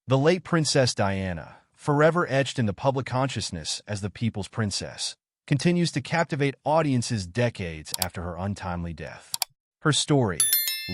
The late Princess Diana, forever etched in the public consciousness as the people's princess, continues to captivate audiences decades after her untimely death. Her story,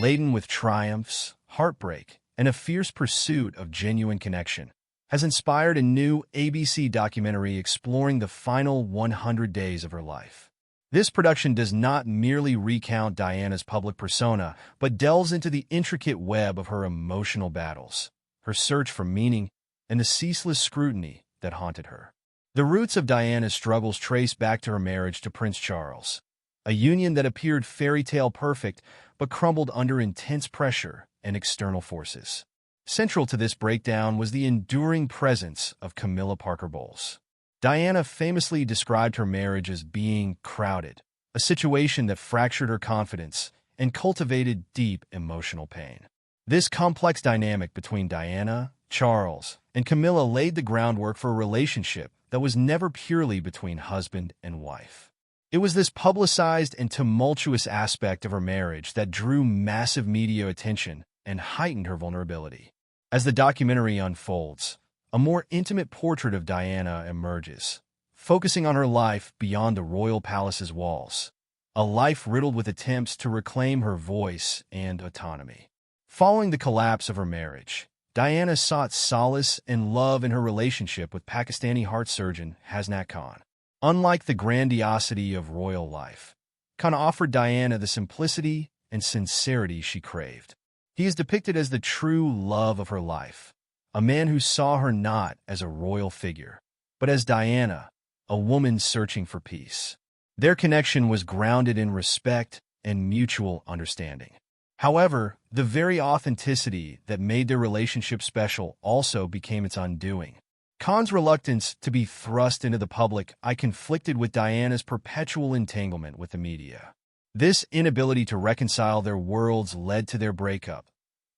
laden with triumphs, heartbreak, and a fierce pursuit of genuine connection, has inspired a new ABC documentary exploring the final 100 days of her life. This production does not merely recount Diana's public persona, but delves into the intricate web of her emotional battles, her search for meaning, and the ceaseless scrutiny that haunted her. The roots of Diana's struggles trace back to her marriage to Prince Charles, a union that appeared fairy tale perfect but crumbled under intense pressure and external forces. Central to this breakdown was the enduring presence of Camilla Parker Bowles. Diana famously described her marriage as being crowded, a situation that fractured her confidence and cultivated deep emotional pain. This complex dynamic between Diana, Charles, and Camilla laid the groundwork for a relationship that was never purely between husband and wife. It was this publicized and tumultuous aspect of her marriage that drew massive media attention and heightened her vulnerability. As the documentary unfolds, a more intimate portrait of Diana emerges, focusing on her life beyond the royal palace's walls, a life riddled with attempts to reclaim her voice and autonomy. Following the collapse of her marriage, Diana sought solace and love in her relationship with Pakistani heart surgeon Hasnat Khan. Unlike the grandiosity of royal life, Khan offered Diana the simplicity and sincerity she craved. He is depicted as the true love of her life, a man who saw her not as a royal figure, but as Diana, a woman searching for peace. Their connection was grounded in respect and mutual understanding. However, the very authenticity that made their relationship special also became its undoing. Khan's reluctance to be thrust into the public eye conflicted with Diana's perpetual entanglement with the media. This inability to reconcile their worlds led to their breakup,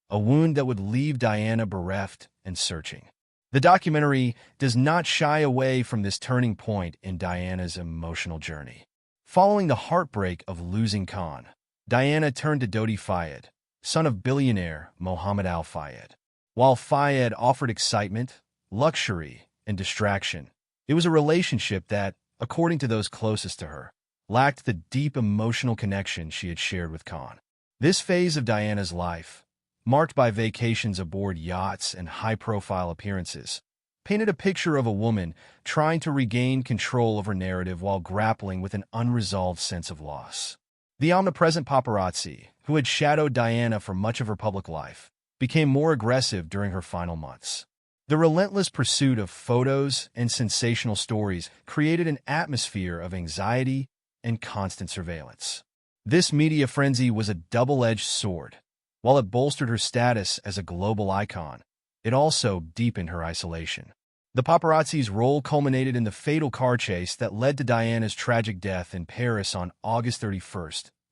a wound that would leave Diana bereft and searching. The documentary does not shy away from this turning point in Diana's emotional journey. Following the heartbreak of losing Khan, Diana turned to Dodi Fayed, son of billionaire Mohammed Al Fayed. While Fayed offered excitement, luxury, and distraction, it was a relationship that, according to those closest to her, lacked the deep emotional connection she had shared with Khan. This phase of Diana's life, marked by vacations aboard yachts and high-profile appearances, painted a picture of a woman trying to regain control of her narrative while grappling with an unresolved sense of loss. The omnipresent paparazzi, who had shadowed Diana for much of her public life, became more aggressive during her final months. The relentless pursuit of photos and sensational stories created an atmosphere of anxiety and constant surveillance. This media frenzy was a double-edged sword. While it bolstered her status as a global icon, it also deepened her isolation. The paparazzi's role culminated in the fatal car chase that led to Diana's tragic death in Paris on August 31,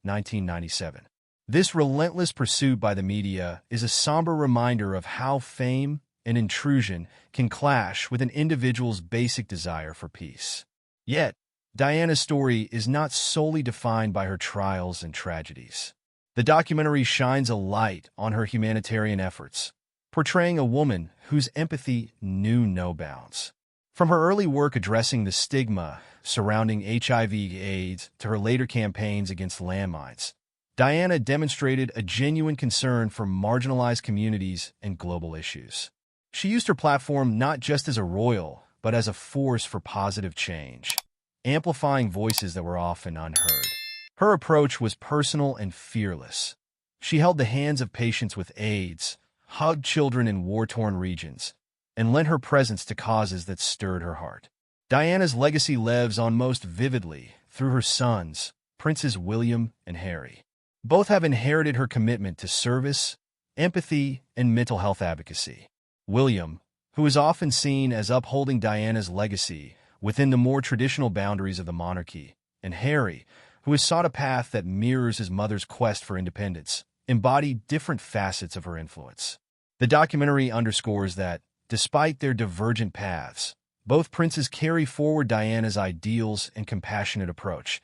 1997. This relentless pursuit by the media is a somber reminder of how fame and intrusion can clash with an individual's basic desire for peace. Yet, Diana's story is not solely defined by her trials and tragedies. The documentary shines a light on her humanitarian efforts, portraying a woman whose empathy knew no bounds. From her early work addressing the stigma surrounding HIV/AIDS to her later campaigns against landmines, Diana demonstrated a genuine concern for marginalized communities and global issues. She used her platform not just as a royal, but as a force for positive change, amplifying voices that were often unheard. Her approach was personal and fearless. She held the hands of patients with AIDS, hugged children in war-torn regions, and lent her presence to causes that stirred her heart. Diana's legacy lives on most vividly through her sons, Princes William and Harry. Both have inherited her commitment to service, empathy, and mental health advocacy. William, who is often seen as upholding Diana's legacy within the more traditional boundaries of the monarchy, and Harry, who has sought a path that mirrors his mother's quest for independence, embody different facets of her influence. The documentary underscores that, despite their divergent paths, both princes carry forward Diana's ideals and compassionate approach,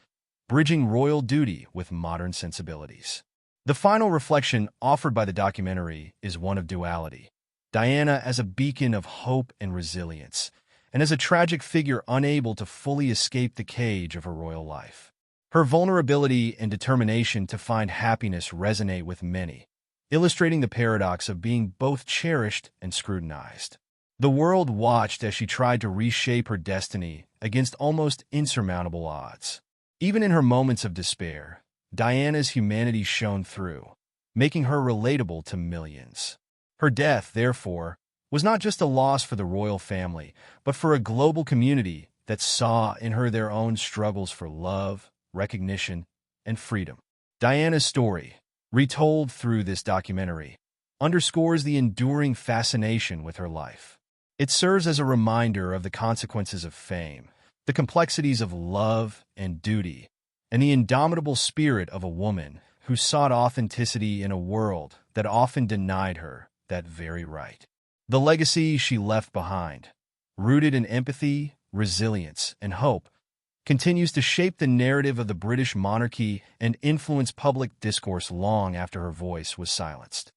bridging royal duty with modern sensibilities. The final reflection offered by the documentary is one of duality. Diana as a beacon of hope and resilience, and as a tragic figure unable to fully escape the cage of her royal life. Her vulnerability and determination to find happiness resonate with many, illustrating the paradox of being both cherished and scrutinized. The world watched as she tried to reshape her destiny against almost insurmountable odds. Even in her moments of despair, Diana's humanity shone through, making her relatable to millions. Her death, therefore, was not just a loss for the royal family, but for a global community that saw in her their own struggles for love, recognition, and freedom. Diana's story, retold through this documentary, underscores the enduring fascination with her life. It serves as a reminder of the consequences of fame, the complexities of love and duty, and the indomitable spirit of a woman who sought authenticity in a world that often denied her that very right. The legacy she left behind, rooted in empathy, resilience, and hope, continues to shape the narrative of the British monarchy and influence public discourse long after her voice was silenced.